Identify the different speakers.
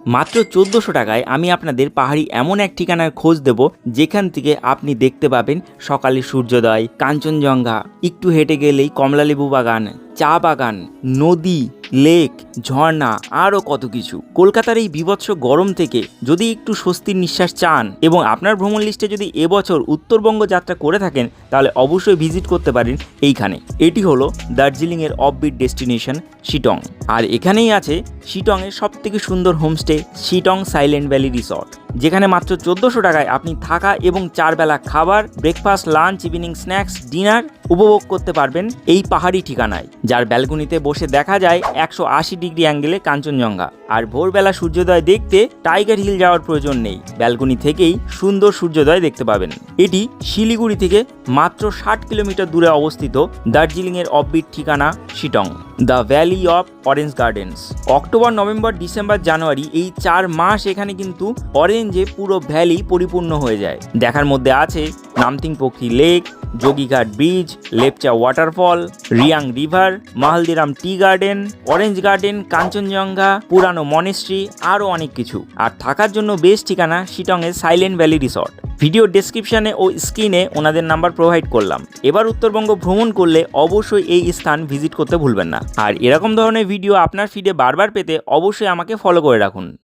Speaker 1: মাত্র 1400 টাকায় আমি আপনাদের পাহাড়ি এমন এক ঠিকানার খোঁজ দেব যেখান থেকে আপনি দেখতে পাবেন সকালে সূর্যোদয়, কাঞ্চনজঙ্ঘা, একটু হেঁটে গেলেই কমলালেবু বাগান, চা বাগান, নদী, লেক, ঝর্ণা, আরও কত কিছু। কলকাতার এই বীভৎস গরম থেকে যদি একটু স্বস্তির নিঃশ্বাস চান এবং আপনার ভ্রমণ লিস্টে যদি এবছর উত্তরবঙ্গ যাত্রা করে থাকেন তাহলে অবশ্যই ভিজিট করতে পারেন এইখানে। এটি হলো দার্জিলিংয়ের অফবিট ডেস্টিনেশন শিটং। আর এখানেই আছে শিটংয়ের সবথেকে সুন্দর homestay Sittong silent valley resort, যেখানে মাত্র 1400 টাকায় আপনি থাকা এবং 4 বেলা খাবার, breakfast, lunch, evening snacks, dinner উপভোগ করতে পারবেন এই পাহাড়ি ঠিকানায়, যার ব্যালকনিতে বসে দেখা যায় 180 ডিগ্রি অ্যাঙ্গেলে কাঞ্চনজঙ্ঘা। আর ভোরবেলা সূর্যোদয় দেখতে টাইগার হিল যাওয়ার প্রয়োজন নেই, ব্যালকনি থেকেই সুন্দর সূর্যোদয় দেখতে পাবেন। এটি শিলিগুড়ি থেকে মাত্র 60 কিলোমিটার দূরে অবস্থিত দার্জিলিংয়ের অফবিট ঠিকানা Sittong, the valley of orange gardens. October, November, December, January এই 4 মাস এখানে কিন্তু অরেঞ্জে পুরো ভ্যালি পরিপূর্ণ হয়ে যায়। দেখার মধ্যে আছে Namthing Pokhri lake, Jogighat bridge, Lepcha waterfall, Riyang river, Mahaldiram tea garden, orange garden, Kanchenjunga, পুরানো মনেস্ট্রি, আরও অনেক কিছু। আর থাকার জন্য বেস্ট ঠিকানা শিটংয়ের সাইলেন্ট ভ্যালি রিসর্ট। ভিডিও ডেসক্রিপশনে ও স্ক্রিনে ওনাদের নাম্বার প্রোভাইড করলাম। এবার উত্তরবঙ্গ ভ্রমণ করলে অবশ্যই এই স্থান ভিজিট করতে ভুলবেন না। আর এরকম ধরনের ভিডিও আপনার ফিডে বারবার পেতে অবশ্যই আমাকে ফলো করে রাখুন।